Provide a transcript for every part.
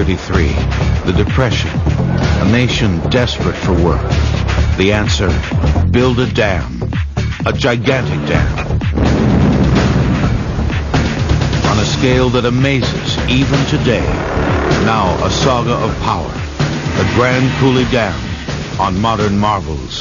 1933, the Depression, a nation desperate for work. The answer, build a dam, a gigantic dam, on a scale that amazes even today. Now a saga of power, the Grand Coulee Dam on Modern Marvels.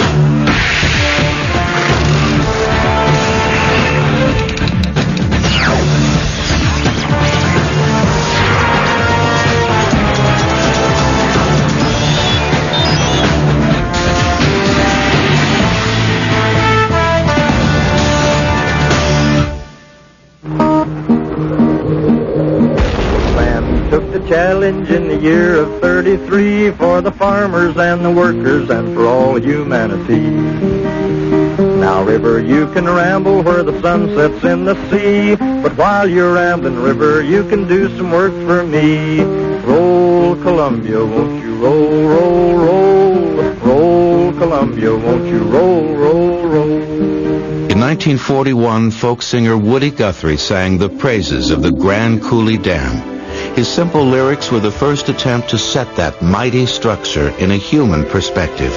Challenge in the year of 33 for the farmers and the workers and for all humanity. Now, river, you can ramble where the sun sets in the sea, but while you're rambling, river, you can do some work for me. Roll, Columbia, won't you roll, roll, roll? Roll, Columbia, won't you roll, roll, roll? In 1941, folk singer Woody Guthrie sang the praises of the Grand Coulee Dam. His simple lyrics were the first attempt to set that mighty structure in a human perspective.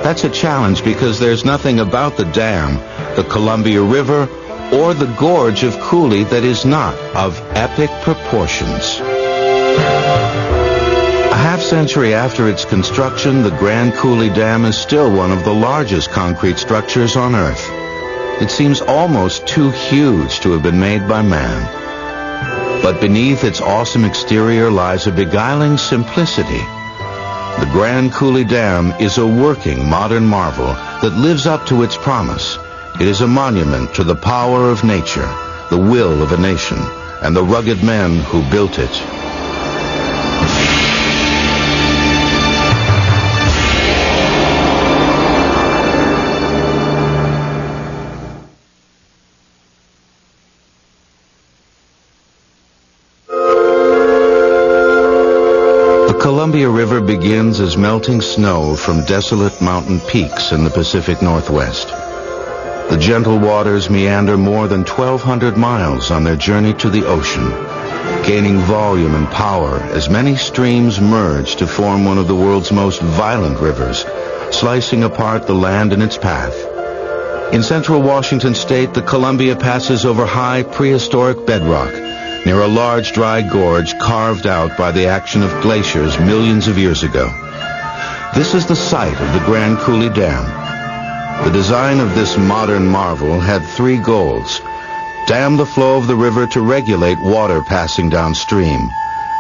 That's a challenge because there's nothing about the dam, the Columbia River, or the gorge of Coulee that is not of epic proportions. A half-century after its construction, the Grand Coulee Dam is still one of the largest concrete structures on Earth. It seems almost too huge to have been made by man. But beneath its awesome exterior lies a beguiling simplicity. The Grand Coulee Dam is a working modern marvel that lives up to its promise. It is a monument to the power of nature, the will of a nation, and the rugged men who built it. The Columbia River begins as melting snow from desolate mountain peaks in the Pacific Northwest. The gentle waters meander more than 1,200 miles on their journey to the ocean, gaining volume and power as many streams merge to form one of the world's most violent rivers, slicing apart the land in its path. In central Washington state, the Columbia passes over high prehistoric bedrock, near a large dry gorge carved out by the action of glaciers millions of years ago. This is the site of the Grand Coulee Dam. The design of this modern marvel had three goals: dam the flow of the river to regulate water passing downstream,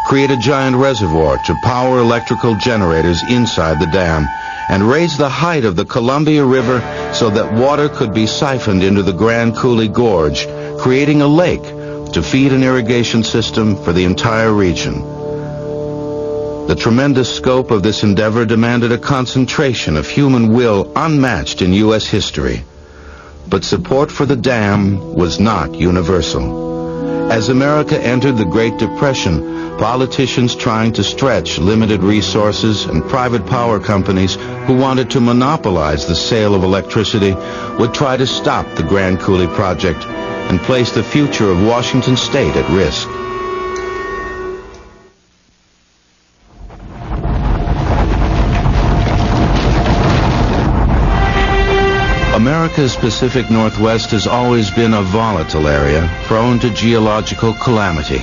create a giant reservoir to power electrical generators inside the dam, and raise the height of the Columbia River so that water could be siphoned into the Grand Coulee Gorge, creating a lake to feed an irrigation system for the entire region. The tremendous scope of this endeavor demanded a concentration of human will unmatched in U.S. history. But support for the dam was not universal. As America entered the Great Depression, politicians trying to stretch limited resources and private power companies who wanted to monopolize the sale of electricity would try to stop the Grand Coulee project and place the future of Washington state at risk. America's Pacific Northwest has always been a volatile area, prone to geological calamity.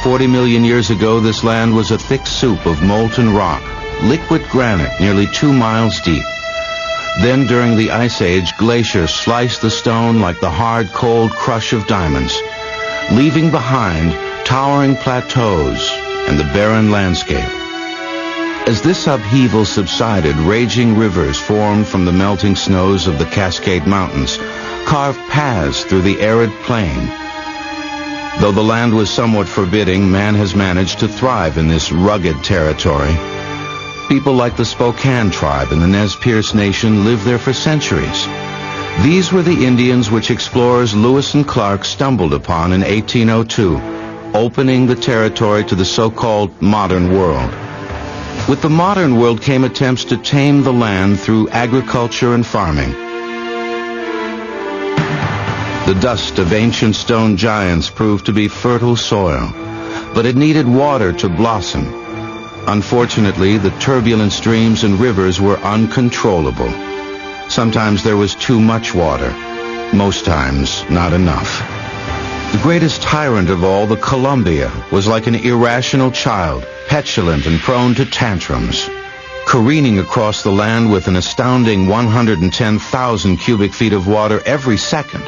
40 million years ago, this land was a thick soup of molten rock, liquid granite nearly 2 miles deep. Then, during the Ice Age, glaciers sliced the stone like the hard, cold crush of diamonds, leaving behind towering plateaus and the barren landscape. As this upheaval subsided, raging rivers formed from the melting snows of the Cascade Mountains, carved paths through the arid plain. Though the land was somewhat forbidding, man has managed to thrive in this rugged territory. People like the Spokane tribe in the Nez Perce Nation lived there for centuries. These were the Indians which explorers Lewis and Clark stumbled upon in 1802, opening the territory to the so-called modern world. With the modern world came attempts to tame the land through agriculture and farming. The dust of ancient stone giants proved to be fertile soil, but it needed water to blossom. Unfortunately, the turbulent streams and rivers were uncontrollable. Sometimes there was too much water. Most times, not enough. The greatest tyrant of all, the Columbia, was like an irrational child, petulant and prone to tantrums, careening across the land with an astounding 110,000 cubic feet of water every second.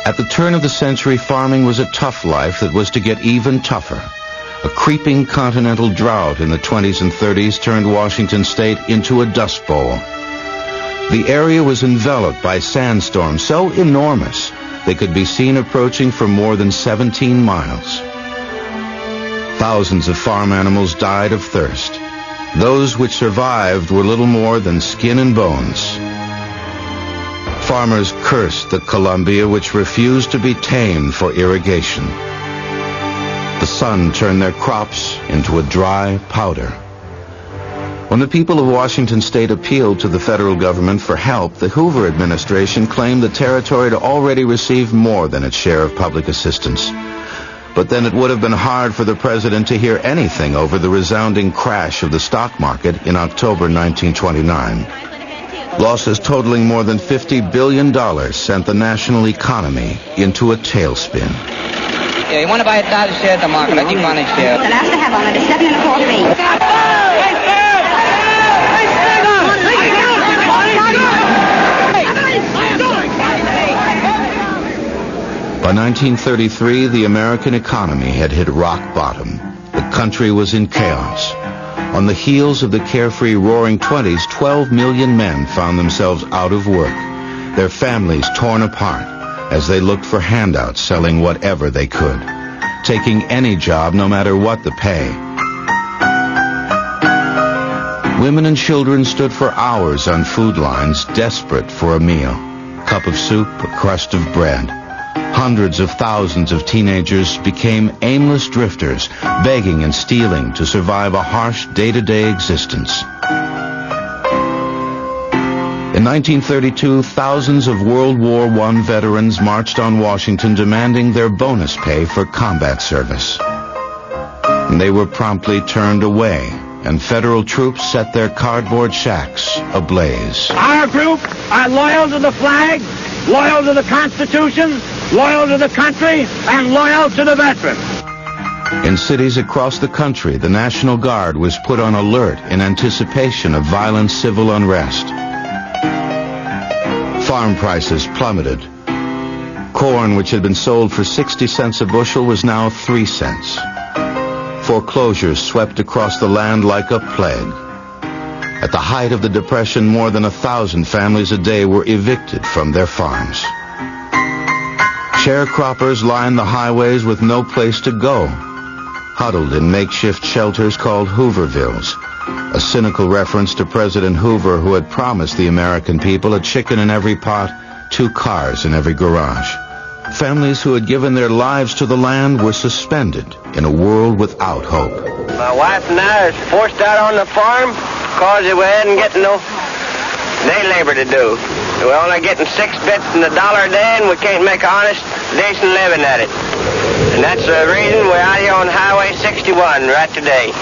At the turn of the century, farming was a tough life that was to get even tougher. A creeping continental drought in the 20s and 30s turned Washington state into a dust bowl. The area was enveloped by sandstorms so enormous they could be seen approaching for more than 17 miles. Thousands of farm animals died of thirst. Those which survived were little more than skin and bones. Farmers cursed the Columbia, which refused to be tamed for irrigation. The sun turned their crops into a dry powder. When the people of Washington state appealed to the federal government for help, the Hoover administration claimed the territory to already receive more than its share of public assistance. But then it would have been hard for the president to hear anything over the resounding crash of the stock market in October 1929. Losses totaling more than $50 billion sent the national economy into a tailspin. Yeah, you want to buy 1,000 shares of the market, I think 100 shares. The last I have on it is 7 1/4 feet. By 1933, the American economy had hit rock bottom. The country was in chaos. On the heels of the carefree Roaring '20s, 12 million men found themselves out of work, their families torn apart as they looked for handouts, selling whatever they could, taking any job no matter what the pay. Women and children stood for hours on food lines, desperate for a meal. A cup of soup, a crust of bread. Hundreds of thousands of teenagers became aimless drifters, begging and stealing to survive a harsh day-to-day existence. In 1932, thousands of World War I veterans marched on Washington demanding their bonus pay for combat service. And they were promptly turned away, and federal troops set their cardboard shacks ablaze. Our group are loyal to the flag, loyal to the Constitution, loyal to the country, and loyal to the veterans. In cities across the country, the National Guard was put on alert in anticipation of violent civil unrest. Farm prices plummeted. Corn, which had been sold for 60 cents a bushel, was now 3 cents. Foreclosures swept across the land like a plague. At the height of the Depression, more than 1,000 families a day were evicted from their farms. Sharecroppers lined the highways with no place to go, huddled in makeshift shelters called Hoovervilles, a cynical reference to President Hoover, who had promised the American people a chicken in every pot, 2 cars in every garage. Families who had given their lives to the land were suspended in a world without hope. My wife and I are forced out on the farm because we hadn't getting no day labor to do. We're only getting 6 bits and $1 a day, and we can't make an honest, decent living at it. And that's the reason we're out here on Highway 61 right today.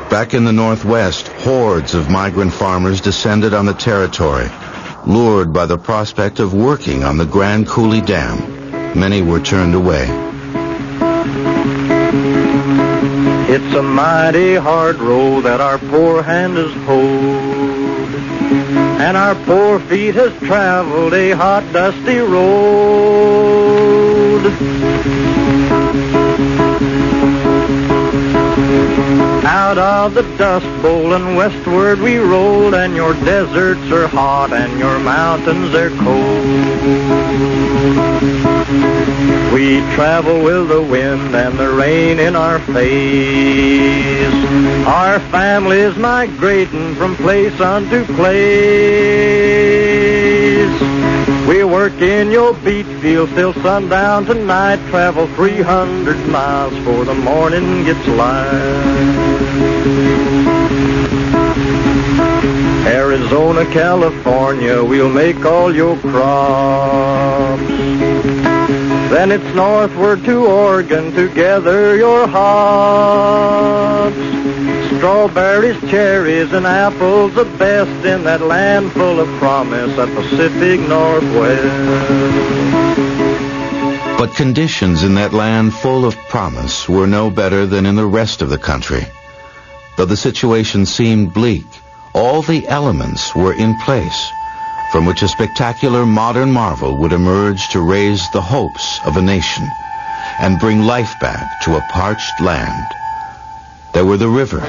Back in the Northwest, hordes of migrant farmers descended on the territory, lured by the prospect of working on the Grand Coulee Dam. Many were turned away. It's a mighty hard road that our poor hand has pulled, and our poor feet has traveled a hot, dusty road. Out of the dust bowl and westward we rolled, and your deserts are hot and your mountains are cold. We travel with the wind and the rain in our face. Our families migrating from place unto place. We work in your beet fields till sundown tonight, travel 300 miles before the morning gets light. Arizona, California, we'll make all your crops. Then it's northward to Oregon to gather your hops. Strawberries, cherries, and apples, the best in that land full of promise, that Pacific Northwest. But conditions in that land full of promise were no better than in the rest of the country. Though the situation seemed bleak, all the elements were in place, from which a spectacular modern marvel would emerge to raise the hopes of a nation and bring life back to a parched land. There were the river,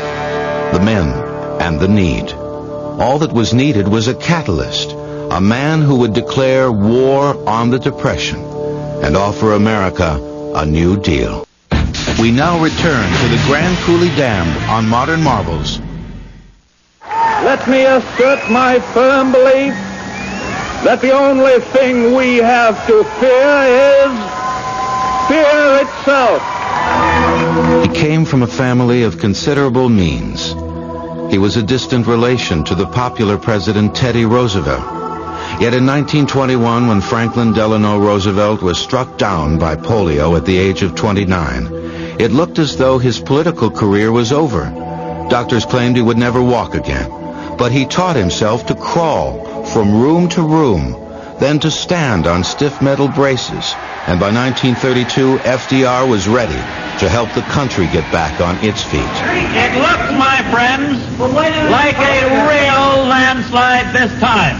the men, and the need. All that was needed was a catalyst, a man who would declare war on the Depression and offer America a new deal. We now return to the Grand Coulee Dam on Modern Marvels. Let me assert my firm belief that the only thing we have to fear is fear itself. He came from a family of considerable means. He was a distant relation to the popular President Teddy Roosevelt. Yet in 1921, when Franklin Delano Roosevelt was struck down by polio at the age of 29, it looked as though his political career was over. Doctors claimed he would never walk again, but he taught himself to crawl from room to room, then to stand on stiff metal braces, and by 1932, FDR was ready to help the country get back on its feet. It looks, my friends, like a real landslide this time.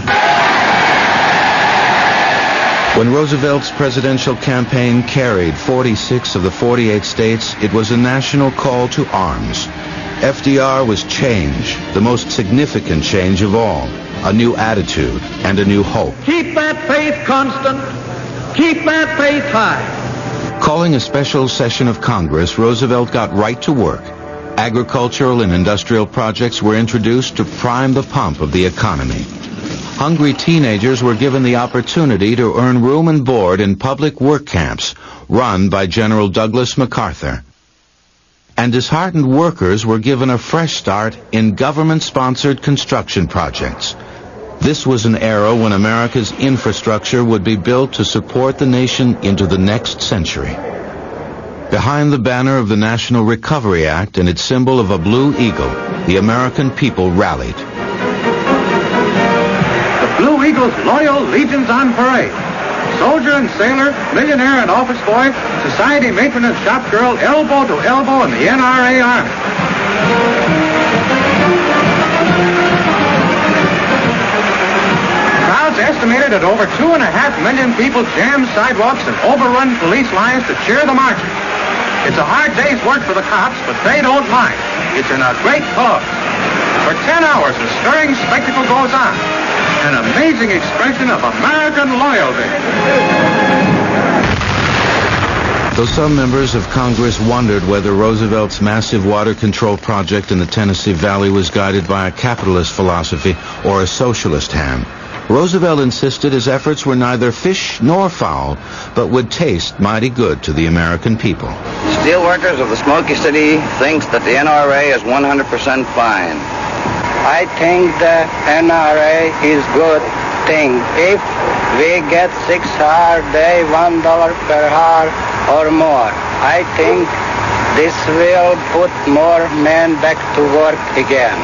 When Roosevelt's presidential campaign carried 46 of the 48 states, it was a national call to arms. FDR was change, the most significant change of all, a new attitude and a new hope. Keep that faith constant. Keep that faith high. Calling a special session of Congress, Roosevelt got right to work. Agricultural and industrial projects were introduced to prime the pump of the economy. Hungry teenagers were given the opportunity to earn room and board in public work camps run by General Douglas MacArthur. And disheartened workers were given a fresh start in government-sponsored construction projects. This was an era when America's infrastructure would be built to support the nation into the next century. Behind the banner of the National Recovery Act and its symbol of a blue eagle, the American people rallied. The Blue Eagle's loyal legions on parade. Soldier and sailor, millionaire and office boy, society matron and shop girl, elbow to elbow in the NRA Army. Crowds estimated at over 2.5 million people jammed sidewalks and overrun police lines to cheer the marchers. It's a hard day's work for the cops, but they don't mind. It's in a great cause. For 10 hours, a stirring spectacle goes on. An amazing expression of American loyalty. Though some members of Congress wondered whether Roosevelt's massive water control project in the Tennessee Valley was guided by a capitalist philosophy or a socialist hand, Roosevelt insisted his efforts were neither fish nor fowl, but would taste mighty good to the American people. Steelworkers of the Smoky City thinks that the NRA is 100% fine. I think the NRA is good thing. If we get 6-hour day, $1 per hour or more, I think this will put more men back to work again.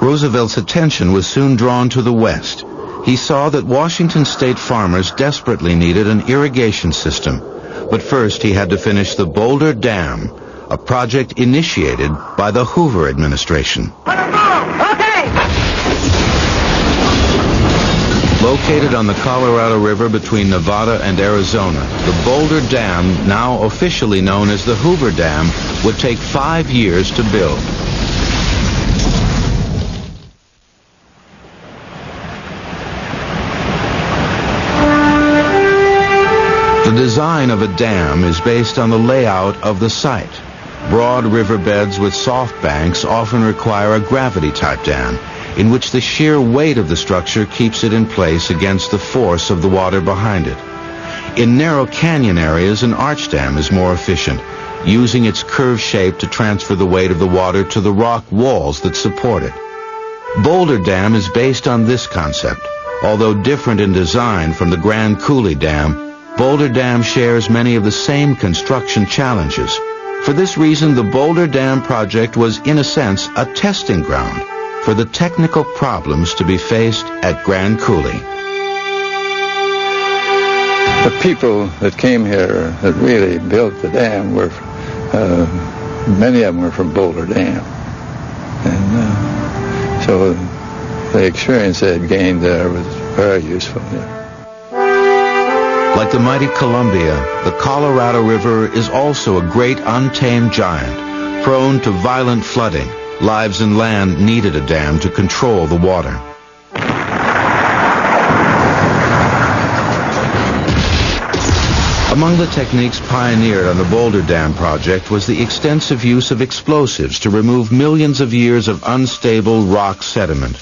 Roosevelt's attention was soon drawn to the West. He saw that Washington state farmers desperately needed an irrigation system. But first he had to finish the Boulder Dam, a project initiated by the Hoover administration. Located on the Colorado River between Nevada and Arizona, the Boulder Dam, now officially known as the Hoover Dam, would take 5 years to build. The design of a dam is based on the layout of the site. Broad riverbeds with soft banks often require a gravity-type dam, in which the sheer weight of the structure keeps it in place against the force of the water behind it. In narrow canyon areas, an arch dam is more efficient, using its curved shape to transfer the weight of the water to the rock walls that support it. Boulder Dam is based on this concept. Although different in design from the Grand Coulee Dam, Boulder Dam shares many of the same construction challenges. For this reason, the Boulder Dam project was, in a sense, a testing ground for the technical problems to be faced at Grand Coulee. The people that came here that really built the dam were, many of them were from Boulder Dam. And so the experience they had gained there was very useful. Like the mighty Columbia, the Colorado River is also a great untamed giant, prone to violent flooding. Lives and land needed a dam to control the water. Among the techniques pioneered on the Boulder Dam project was the extensive use of explosives to remove millions of years of unstable rock sediment.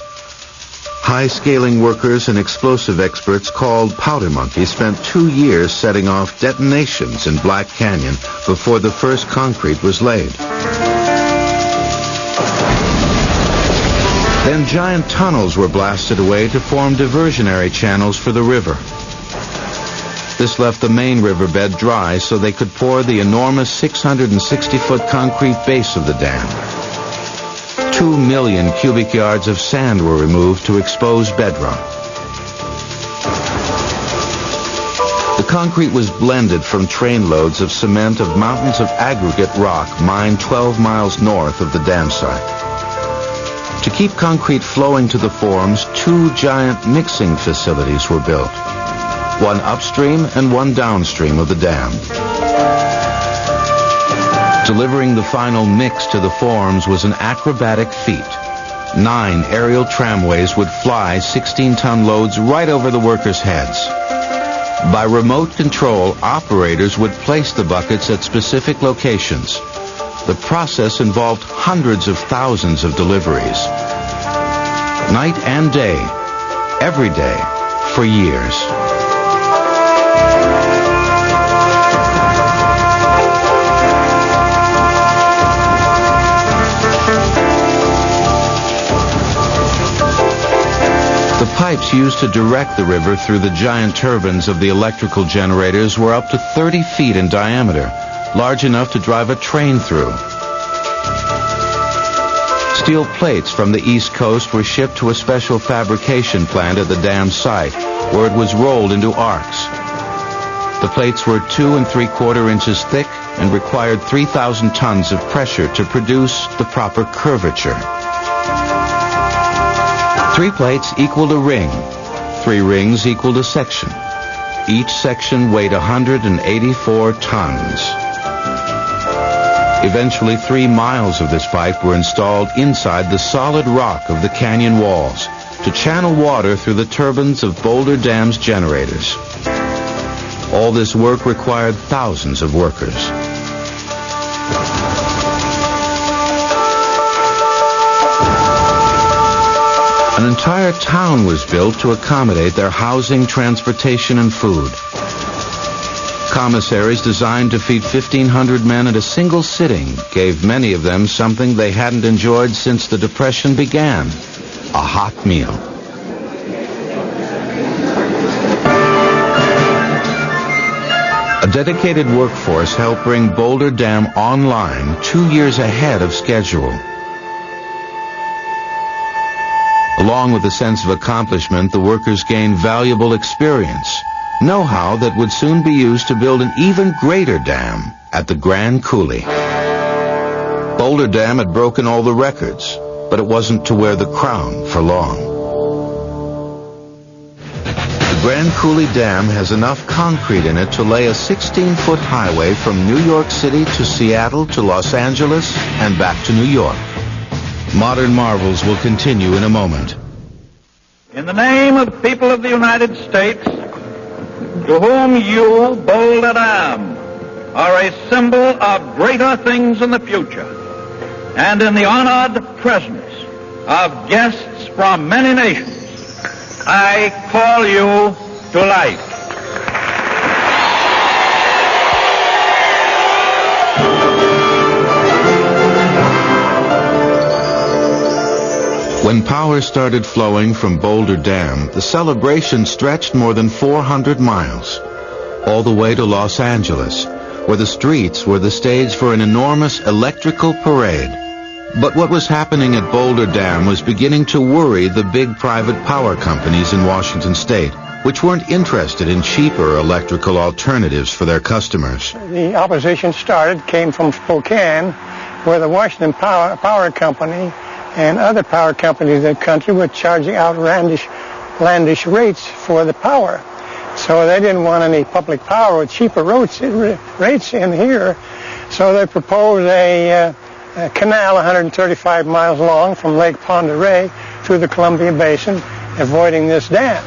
High-scaling workers and explosive experts called powder monkeys spent 2 years setting off detonations in Black Canyon before the first concrete was laid. Then giant tunnels were blasted away to form diversionary channels for the river. This left the main riverbed dry so they could pour the enormous 660-foot concrete base of the dam. 2 million cubic yards of sand were removed to expose bedrock. The concrete was blended from train loads of cement of mountains of aggregate rock mined 12 miles north of the dam site. To keep concrete flowing to the forms, 2 giant mixing facilities were built, one upstream and one downstream of the dam. Delivering the final mix to the forms was an acrobatic feat. 9 aerial tramways would fly 16-ton loads right over the workers' heads. By remote control, operators would place the buckets at specific locations. The process involved hundreds of thousands of deliveries. Night and day, every day, for years. The pipes used to direct the river through the giant turbines of the electrical generators were up to 30 feet in diameter, large enough to drive a train through. Steel plates from the East Coast were shipped to a special fabrication plant at the dam site, where it was rolled into arcs. The plates were 2 3/4 inches thick and required 3,000 tons of pressure to produce the proper curvature. 3 plates equaled a ring. 3 rings equaled a section. Each section weighed 184 tons. Eventually, 3 miles of this pipe were installed inside the solid rock of the canyon walls to channel water through the turbines of Boulder Dam's generators. All this work required thousands of workers. An entire town was built to accommodate their housing, transportation, and food. Commissaries designed to feed 1,500 men at a single sitting gave many of them something they hadn't enjoyed since the Depression began, a hot meal. A dedicated workforce helped bring Boulder Dam online 2 years ahead of schedule. Along with a sense of accomplishment, the workers gained valuable experience, know-how that would soon be used to build an even greater dam at the Grand Coulee. Boulder Dam had broken all the records, but it wasn't to wear the crown for long. The Grand Coulee Dam has enough concrete in it to lay a 16-foot highway from New York City to Seattle to Los Angeles and back to New York. Modern marvels will continue in a moment. In the name of the people of the United States, to whom you, Boulder Dam, are a symbol of greater things in the future, and in the honored presence of guests from many nations, I call you to life. When power started flowing from Boulder Dam, the celebration stretched more than 400 miles. all the way to Los Angeles, where the streets were the stage for an enormous electrical parade. But what was happening at Boulder Dam was beginning to worry the big private power companies in Washington state, which weren't interested in cheaper electrical alternatives for their customers. The opposition came from Spokane, where the Washington Power Company and other power companies in the country were charging outlandish rates for the power. So they didn't want any public power with cheaper rates in here. So they proposed a canal 135 miles long from Lake Pend Oreille through the Columbia Basin, avoiding this dam.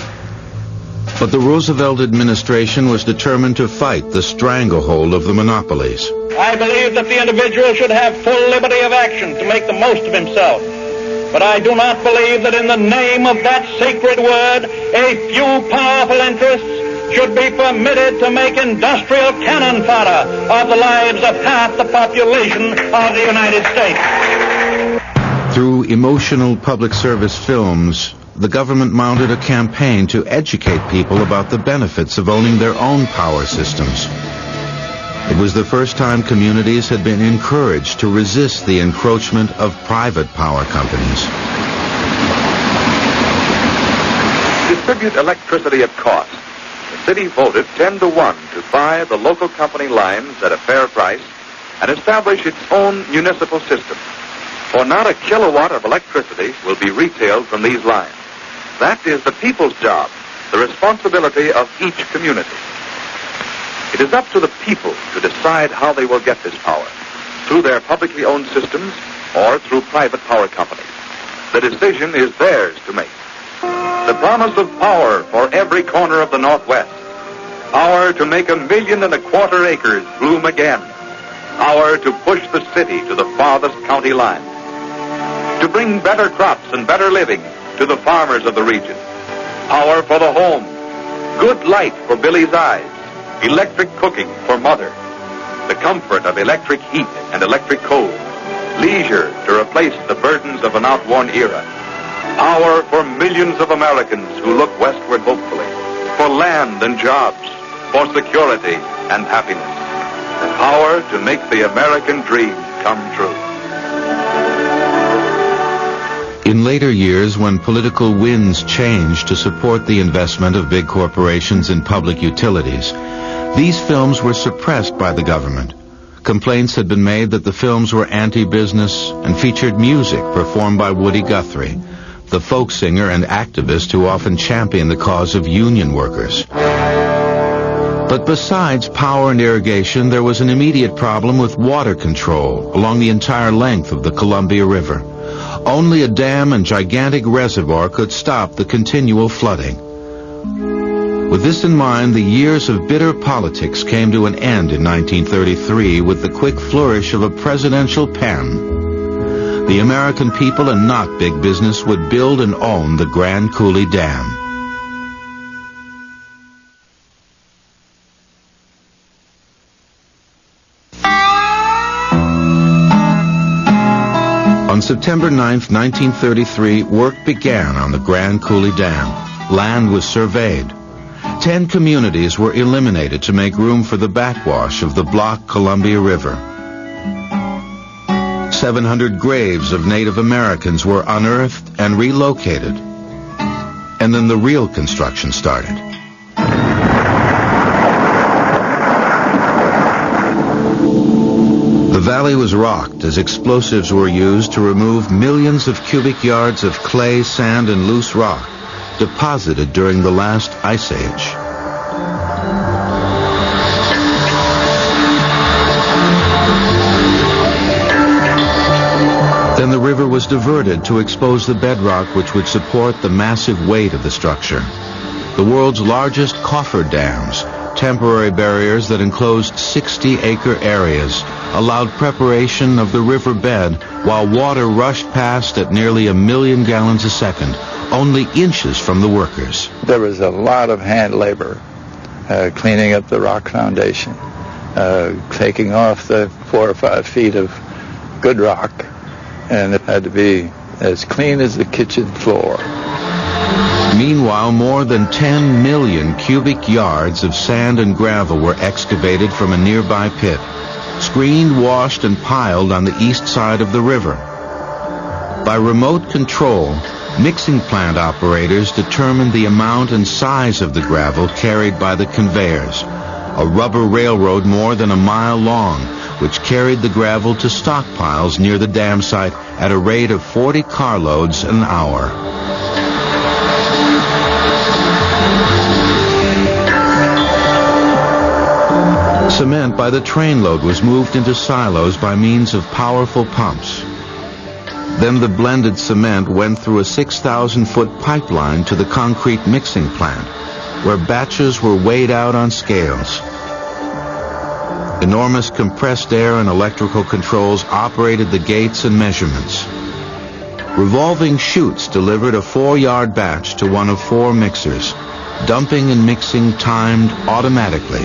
But the Roosevelt administration was determined to fight the stranglehold of the monopolies. I believe that the individual should have full liberty of action to make the most of himself. But I do not believe that in the name of that sacred word, a few powerful interests should be permitted to make industrial cannon fodder of the lives of half the population of the United States. Through emotional public service films, the government mounted a campaign to educate people about the benefits of owning their own power systems. It was the first time communities had been encouraged to resist the encroachment of private power companies. Distribute electricity at cost. The city voted 10-1 to buy the local company lines at a fair price and establish its own municipal system. For not a kilowatt of electricity will be retailed from these lines. That is the people's job, the responsibility of each community. It is up to the people to decide how they will get this power, through their publicly owned systems or through private power companies. The decision is theirs to make. The promise of power for every corner of the Northwest. Power to make 1.25 million acres bloom again. Power to push the city to the farthest county line. To bring better crops and better living to the farmers of the region. Power for the home. Good light for Billy's eyes. Electric cooking for Mother. The comfort of electric heat and electric cold. Leisure to replace the burdens of an outworn era. Power for millions of Americans who look westward hopefully. For land and jobs. For security and happiness. Power to make the American dream come true. In later years, when political winds changed to support the investment of big corporations in public utilities, these films were suppressed by the government. Complaints had been made that the films were anti-business and featured music performed by Woody Guthrie, the folk singer and activist who often championed the cause of union workers. But besides power and irrigation, there was an immediate problem with water control along the entire length of the Columbia River. Only a dam and gigantic reservoir could stop the continual flooding. With this in mind, the years of bitter politics came to an end in 1933 with the quick flourish of a presidential pen. The American people and not big business would build and own the Grand Coulee Dam. On September 9, 1933, work began on the Grand Coulee Dam. Land was surveyed. 10 communities were eliminated to make room for the backwash of the blocked Columbia River. 700 graves of Native Americans were unearthed and relocated. And then the real construction started. The valley was rocked as explosives were used to remove millions of cubic yards of clay, sand, and loose rock deposited during the last ice age. Then the river was diverted to expose the bedrock which would support the massive weight of the structure. The world's largest coffer dams, temporary barriers that enclosed 60-acre areas, allowed preparation of the river bed while water rushed past at nearly 1 million gallons a second, only inches from the workers. There was a lot of hand labor, cleaning up the rock foundation, taking off the 4 or 5 feet of good rock, and it had to be as clean as the kitchen floor. Meanwhile, more than 10 million cubic yards of sand and gravel were excavated from a nearby pit, screened, washed, and piled on the east side of the river. By remote control, mixing plant operators determined the amount and size of the gravel carried by the conveyors, a rubber railroad more than a mile long, which carried the gravel to stockpiles near the dam site at a rate of 40 carloads an hour. Cement by the trainload was moved into silos by means of powerful pumps. Then the blended cement went through a 6,000-foot pipeline to the concrete mixing plant, where batches were weighed out on scales. Enormous compressed air and electrical controls operated the gates and measurements. Revolving chutes delivered a 4-yard batch to one of 4 mixers, dumping and mixing timed automatically.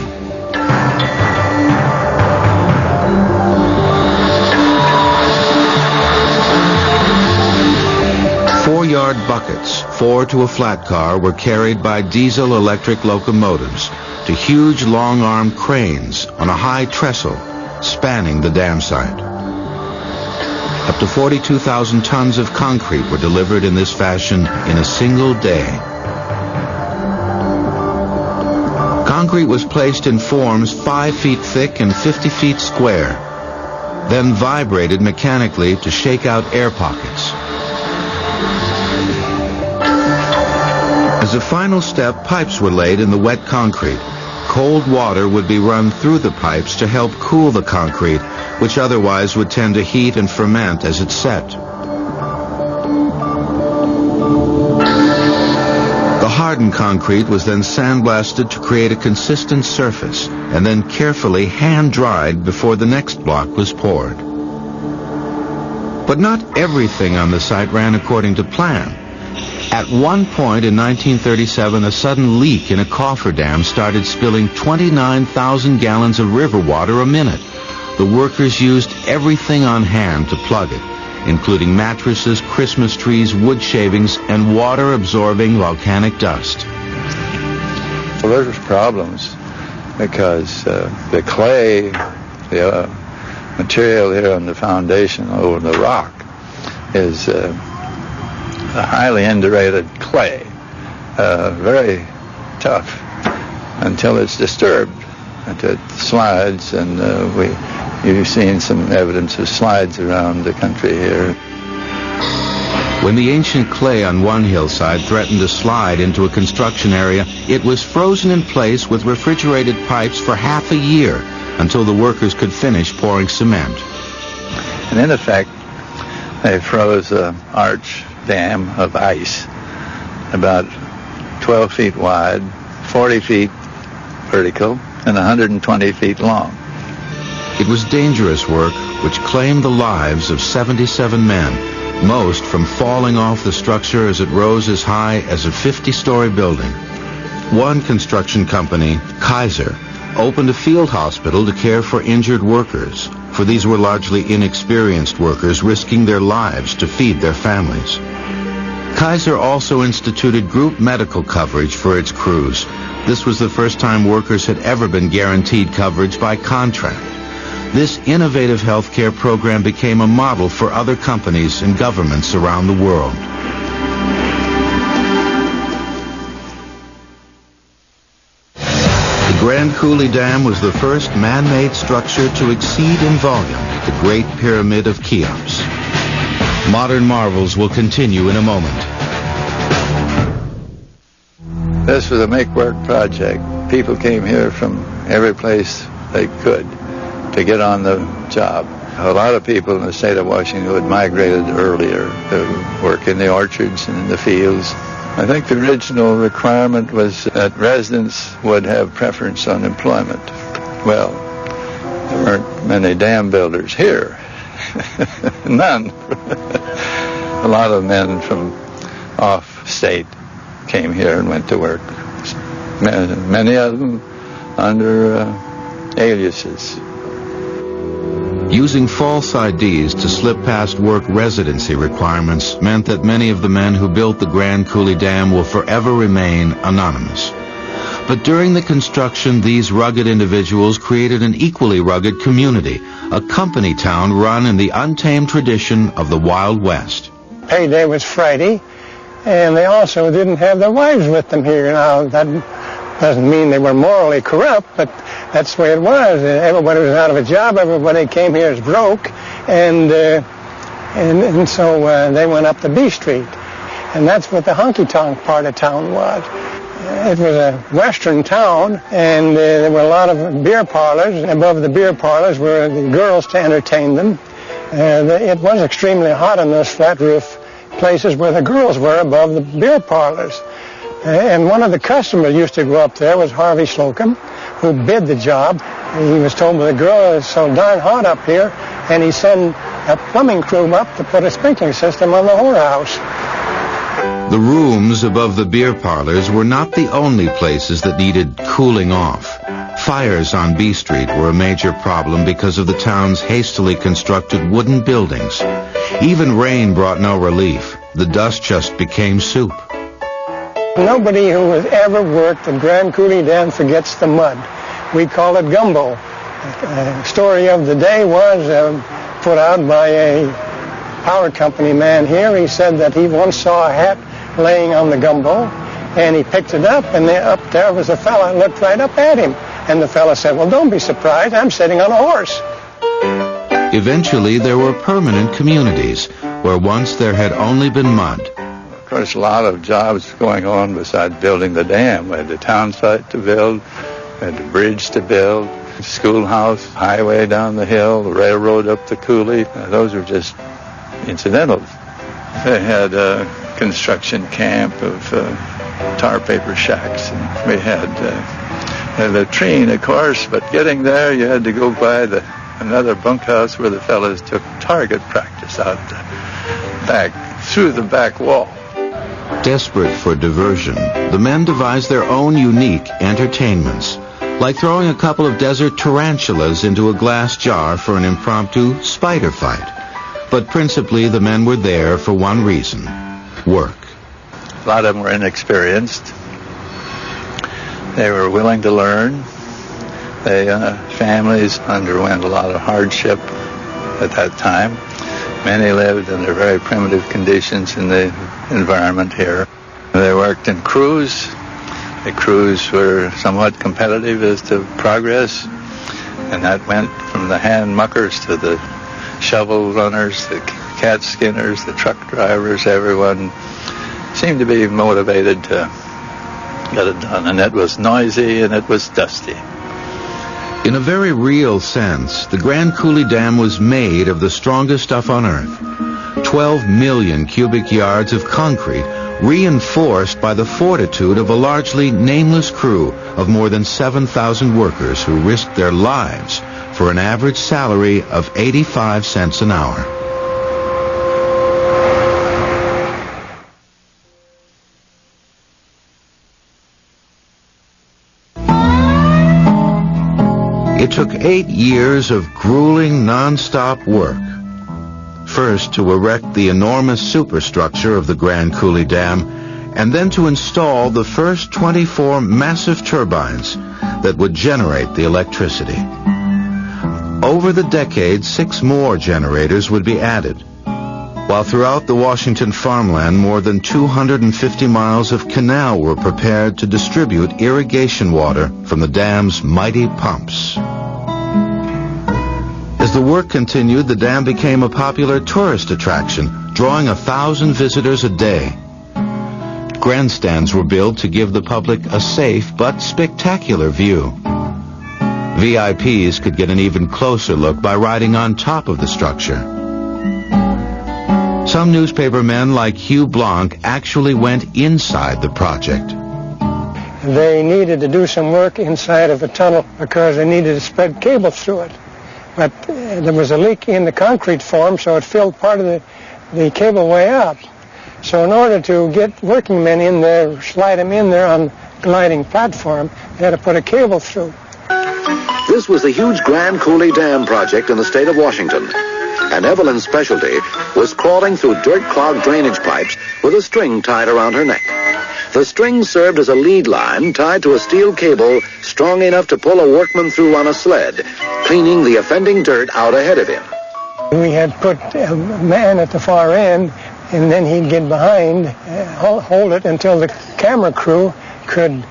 Four-yard buckets, 4 to a flat car, were carried by diesel-electric locomotives to huge long-armed cranes on a high trestle spanning the dam site. Up to 42,000 tons of concrete were delivered in this fashion in a single day. Concrete was placed in forms 5 feet thick and 50 feet square, then vibrated mechanically to shake out air pockets. As a final step, pipes were laid in the wet concrete. Cold water would be run through the pipes to help cool the concrete, which otherwise would tend to heat and ferment as it set. The hardened concrete was then sandblasted to create a consistent surface, and then carefully hand-dried before the next block was poured. But not everything on the site ran according to plan. At one point in 1937, a sudden leak in a cofferdam started spilling 29,000 gallons of river water a minute. The workers used everything on hand to plug it, including mattresses, Christmas trees, wood shavings, and water-absorbing volcanic dust. Well, there's problems because the clay, the material here on the foundation over the rock is a highly indurated clay, very tough until it's disturbed. It slides, and you've seen some evidence of slides around the country here. When the ancient clay on one hillside threatened to slide into a construction area, it was frozen in place with refrigerated pipes for half a year until the workers could finish pouring cement. And in effect, they froze an arch dam of ice about 12 feet wide, 40 feet vertical, and 120 feet long. It was dangerous work which claimed the lives of 77 men, most from falling off the structure as it rose as high as a 50-story building. One construction company, Kaiser, opened a field hospital to care for injured workers, for these were largely inexperienced workers risking their lives to feed their families. Kaiser also instituted group medical coverage for its crews. This was the first time workers had ever been guaranteed coverage by contract. This innovative healthcare program became a model for other companies and governments around the world. The Grand Coulee Dam was the first man-made structure to exceed in volume the Great Pyramid of Cheops. Modern marvels will continue in a moment. This was a make-work project. People came here from every place they could to get on the job. A lot of people in the state of Washington had migrated earlier to work in the orchards and in the fields. I think the original requirement was that residents would have preference on employment. Well, there weren't many dam builders here. None. A lot of men from off-state came here and went to work. Many of them under aliases. Using false IDs to slip past work residency requirements meant that many of the men who built the Grand Coulee Dam will forever remain anonymous. But during the construction, these rugged individuals created an equally rugged community, a company town run in the untamed tradition of the Wild West. Payday was Friday, and they also didn't have their wives with them here. Now, that doesn't mean they were morally corrupt, but that's the way it was. Everybody was out of a job. Everybody came here as broke, and so they went up to B Street, and that's what the honky-tonk part of town was. It was a western town, and there were a lot of beer parlors. Above the beer parlors were the girls to entertain them. It was extremely hot in those flat roof places where the girls were above the beer parlors. And one of the customers used to go up there was Harvey Slocum, who bid the job. He was told by the girl, it's so darn hot up here, and he sent a plumbing crew up to put a sprinkling system on the whorehouse. The rooms above the beer parlors were not the only places that needed cooling off. Fires on B Street were a major problem because of the town's hastily constructed wooden buildings. Even rain brought no relief. The dust just became soup. Nobody who has ever worked at Grand Coulee Dam forgets the mud. We call it gumbo. The story of the day was put out by a power company man here. He said that he once saw a hat laying on the gumbo, and he picked it up, and up there was a fella and looked right up at him. And the fella said, well, don't be surprised, I'm sitting on a horse. Eventually, there were permanent communities where once there had only been mud. Of course, a lot of jobs going on besides building the dam. We had the town site to build, we had the bridge to build, schoolhouse, highway down the hill, the railroad up the Coulee. Those were just incidentals. They had a construction camp of tar paper shacks. And we had a latrine, of course, but getting there you had to go by another bunkhouse where the fellas took target practice out through the back wall. Desperate for diversion, the men devised their own unique entertainments, like throwing a couple of desert tarantulas into a glass jar for an impromptu spider fight. But principally, the men were there for one reason: work. A lot of them were inexperienced. They were willing to learn. Families underwent a lot of hardship at that time. Many lived under very primitive conditions in the environment here. They worked in crews. The crews were somewhat competitive as to progress, and that went from the hand muckers to the shovel runners, the cat skinners, the truck drivers. Everyone seemed to be motivated to get it done, and it was noisy and it was dusty. In a very real sense, the Grand Coulee Dam was made of the strongest stuff on earth. 12 million cubic yards of concrete, reinforced by the fortitude of a largely nameless crew of more than 7,000 workers who risked their lives for an average salary of 85 cents an hour. It took 8 years of grueling, non-stop work. First, to erect the enormous superstructure of the Grand Coulee Dam, and then to install the first 24 massive turbines that would generate the electricity. Over the decades, 6 more generators would be added, while throughout the Washington farmland, more than 250 miles of canal were prepared to distribute irrigation water from the dam's mighty pumps. As the work continued, the dam became a popular tourist attraction, drawing 1,000 visitors a day. Grandstands were built to give the public a safe but spectacular view. VIPs could get an even closer look by riding on top of the structure. Some newspaper men like Hugh Blanc actually went inside the project. They needed to do some work inside of the tunnel because they needed to spread cable through it. But there was a leak in the concrete form, so it filled part of the cable way up. So in order to get working men in there, slide them in there on the gliding platform, they had to put a cable through. This was the huge Grand Coulee Dam project in the state of Washington. And Evelyn's specialty was crawling through dirt-clogged drainage pipes with a string tied around her neck. The string served as a lead line tied to a steel cable strong enough to pull a workman through on a sled, cleaning the offending dirt out ahead of him. We had put a man at the far end, and then he'd get behind, hold it until the camera crew could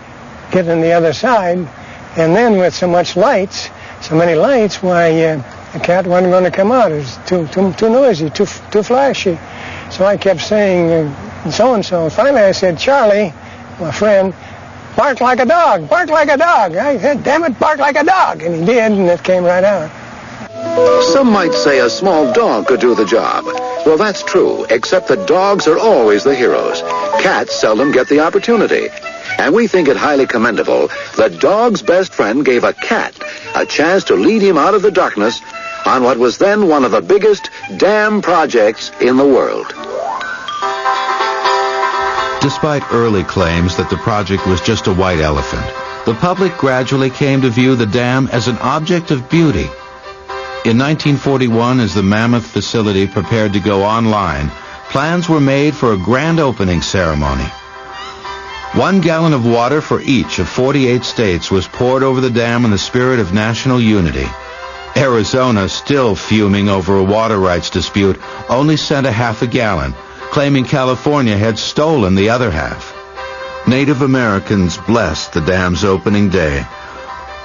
get on the other side. And then with so many lights, why, the cat wasn't going to come out. It was too noisy, too flashy. So I kept saying, so-and-so. Finally I said, Charlie, my friend, bark like a dog, bark like a dog. I said, damn it, bark like a dog. And he did, and it came right out. Some might say a small dog could do the job. Well, that's true, except that dogs are always the heroes. Cats seldom get the opportunity. And we think it highly commendable that dog's best friend gave a cat a chance to lead him out of the darkness on what was then one of the biggest dam projects in the world. Despite early claims that the project was just a white elephant, the public gradually came to view the dam as an object of beauty. In 1941, as the mammoth facility prepared to go online, plans were made for a grand opening ceremony. 1 gallon of water for each of 48 states was poured over the dam in the spirit of national unity. Arizona, still fuming over a water rights dispute, only sent a half a gallon, claiming California had stolen the other half. Native Americans blessed the dam's opening day,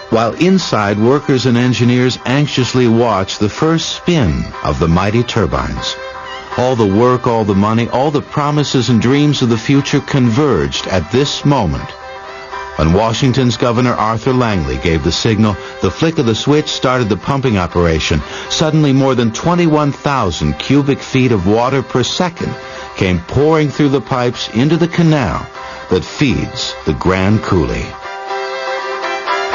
while inside workers and engineers anxiously watched the first spin of the mighty turbines. All the work, all the money, all the promises and dreams of the future converged at this moment. When Washington's Governor Arthur Langley gave the signal, the flick of the switch started the pumping operation. Suddenly, more than 21,000 cubic feet of water per second came pouring through the pipes into the canal that feeds the Grand Coulee.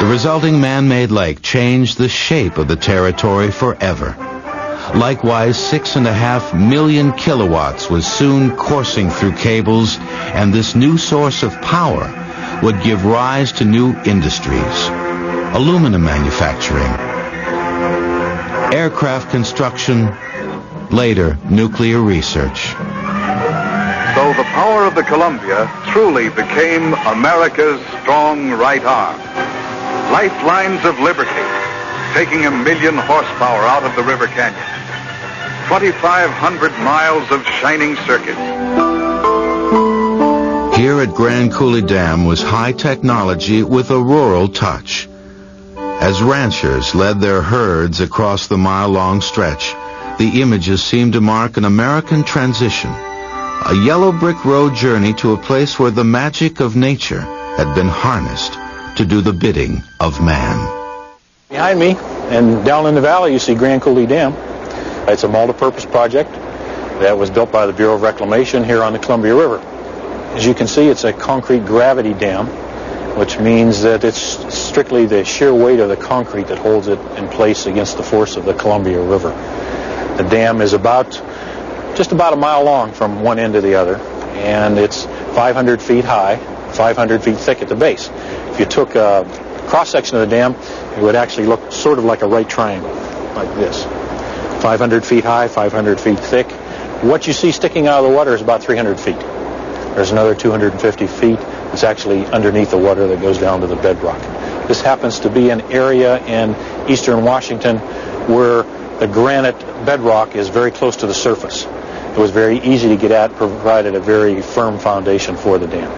The resulting man-made lake changed the shape of the territory forever. Likewise, 6.5 million kilowatts was soon coursing through cables, and this new source of power would give rise to new industries: aluminum manufacturing, aircraft construction, later nuclear research. So the power of the Columbia truly became America's strong right arm. Lifelines of liberty, taking 1 million horsepower out of the river canyon. 2,500 miles of shining circuits. Here at Grand Coulee Dam was high technology with a rural touch. As ranchers led their herds across the mile-long stretch, the images seemed to mark an American transition, a yellow brick road journey to a place where the magic of nature had been harnessed to do the bidding of man. Behind me and down in the valley you see Grand Coulee Dam. It's a multi-purpose project that was built by the Bureau of Reclamation here on the Columbia River. As you can see, it's a concrete gravity dam, which means that it's strictly the sheer weight of the concrete that holds it in place against the force of the Columbia River. The dam is just about a mile long from one end to the other, and it's 500 feet high, 500 feet thick at the base. If you took a cross-section of the dam, it would actually look sort of like a right triangle, like this. 500 feet high, 500 feet thick. What you see sticking out of the water is about 300 feet. There's another 250 feet that's actually underneath the water that goes down to the bedrock. This happens to be an area in eastern Washington where the granite bedrock is very close to the surface. It was very easy to get at, provided a very firm foundation for the dam.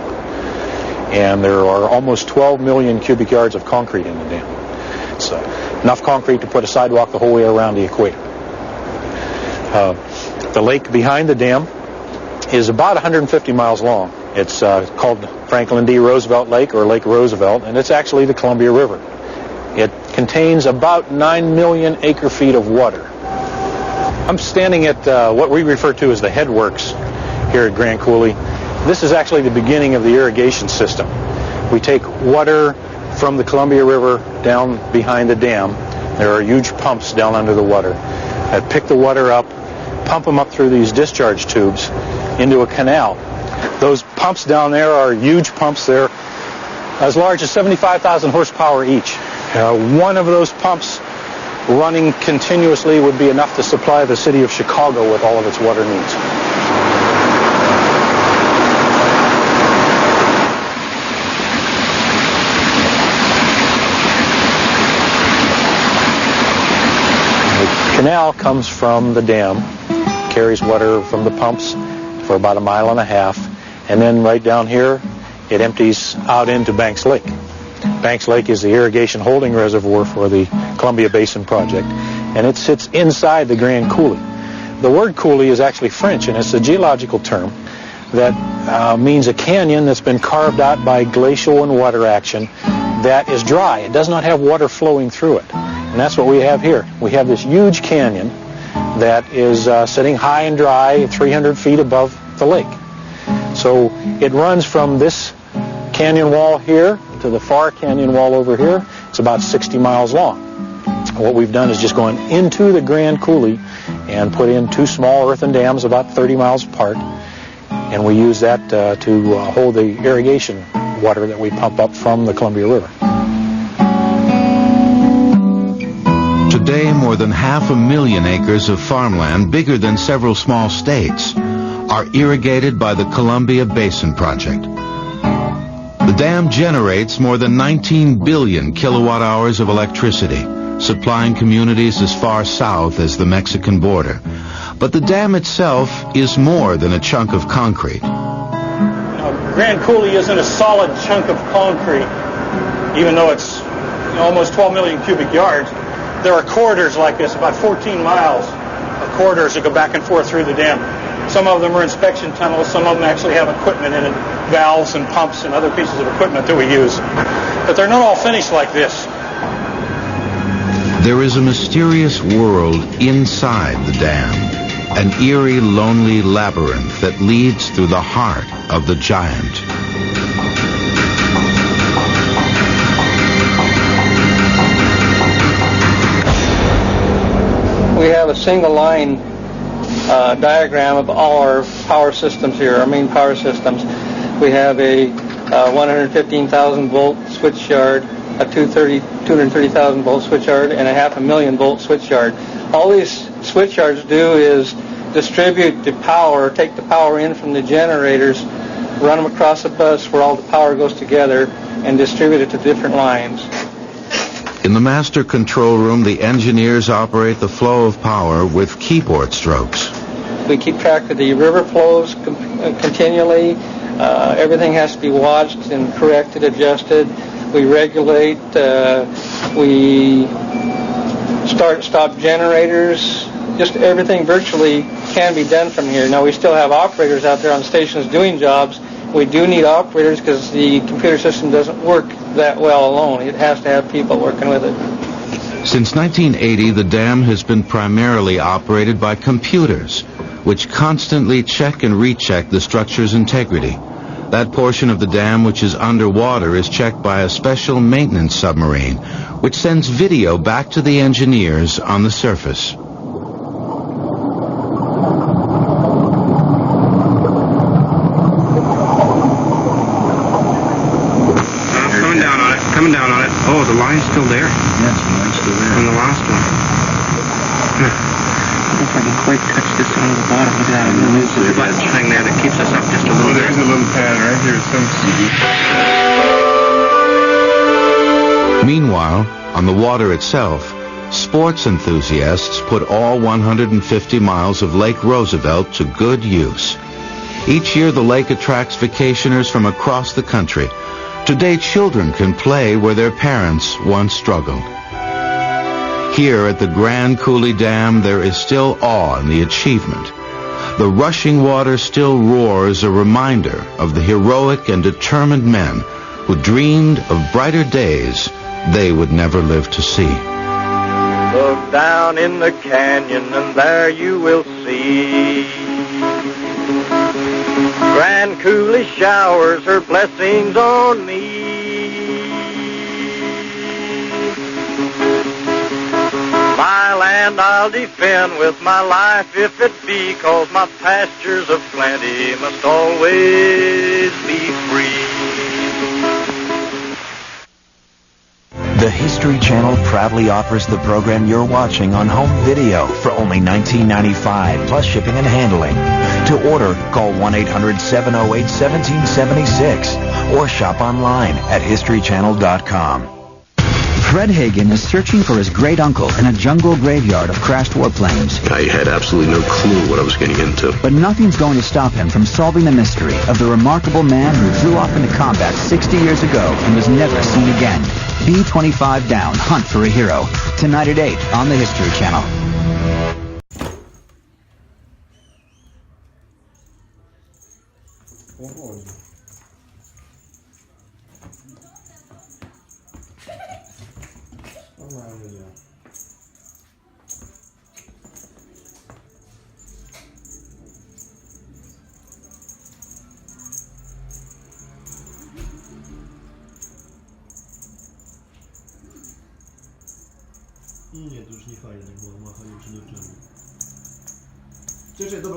And there are almost 12 million cubic yards of concrete in the dam. It's enough concrete to put a sidewalk the whole way around the equator. The lake behind the dam is about 150 miles long. It's called Franklin D. Roosevelt Lake, or Lake Roosevelt, and it's actually the Columbia River. It contains about 9 million acre-feet of water. I'm standing at what we refer to as the headworks here at Grand Coulee. This is actually the beginning of the irrigation system. We take water from the Columbia River down behind the dam. There are huge pumps down under the water that pick the water up, pump them up through these discharge tubes into a canal. Those pumps down there are huge pumps. They're as large as 75,000 horsepower each. One of those pumps running continuously would be enough to supply the city of Chicago with all of its water needs. The canal comes from the dam, carries water from the pumps for about 1.5 miles, and then right down here it empties out into Banks Lake. Banks Lake is the irrigation holding reservoir for the Columbia Basin Project, and it sits inside the Grand Coulee. The word coulee is actually French, and it's a geological term that means a canyon that's been carved out by glacial and water action that is dry. It does not have water flowing through it, and that's what we have here. We have this huge canyon that is sitting high and dry, 300 feet above the lake. So it runs from this canyon wall here to the far canyon wall over here. It's about 60 miles long. What we've done is just gone into the Grand Coulee and put in 2 small earthen dams about 30 miles apart, and we use that to hold the irrigation water that we pump up from the Columbia River. Today, more than 500,000 acres of farmland, bigger than several small states, are irrigated by the Columbia Basin Project. The dam generates more than 19 billion kilowatt hours of electricity, supplying communities as far south as the Mexican border. But the dam itself is more than a chunk of concrete. Grand Coulee isn't a solid chunk of concrete, even though it's almost 12 million cubic yards. There are corridors like this, about 14 miles of corridors that go back and forth through the dam. Some of them are inspection tunnels, some of them actually have equipment in it, valves and pumps and other pieces of equipment that we use. But they're not all finished like this. There is a mysterious world inside the dam, an eerie, lonely labyrinth that leads through the heart of the giant. We have a single line diagram of all our power systems here, our main power systems. We have a 115,000 volt switch yard, a 230,000 volt switch yard, and a 500,000 volt switch yard. All these switch yards do is distribute the power, take the power in from the generators, run them across a bus where all the power goes together, and distribute it to different lines. In the master control room, the engineers operate the flow of power with keyboard strokes. We keep track of the river flows continually. Everything has to be watched and corrected, adjusted. We regulate. We stop generators. Just everything virtually can be done from here. Now, we still have operators out there on stations doing jobs. We do need operators because the computer system doesn't work that well alone. It has to have people working with it. Since 1980, the dam has been primarily operated by computers, which constantly check and recheck the structure's integrity. That portion of the dam which is underwater is checked by a special maintenance submarine, which sends video back to the engineers on the surface. Coming down on it. Oh, the line's still there? Yes, the line's still there. On the last one. I don't know if I can quite touch this on the bottom. Look at that. There's a button thing there that keeps us up just a little bit. There's a little pad right here. Meanwhile, on the water itself, sports enthusiasts put all 150 miles of Lake Roosevelt to good use. Each year, the lake attracts vacationers from across the country. Today, children can play where their parents once struggled. Here at the Grand Coulee Dam, there is still awe in the achievement. The rushing water still roars, a reminder of the heroic and determined men who dreamed of brighter days they would never live to see. Look down in the canyon and there you will see Grand Coulee showers her blessings on me. My land I'll defend with my life if it be, 'cause my pastures of plenty must always be free. The History Channel proudly offers the program you're watching on home video for only $19.95 plus shipping and handling. To order, call 1-800-708-1776 or shop online at historychannel.com. Fred Hagen is searching for his great uncle in a jungle graveyard of crashed warplanes. I had absolutely no clue what I was getting into. But nothing's going to stop him from solving the mystery of the remarkable man who flew off into combat 60 years ago and was never seen again. B-25 Down, Hunt for a Hero. Tonight at 8 on the History Channel. Nie, to już nie fajne, tak było machanie przed oczami. Cześć, dobra.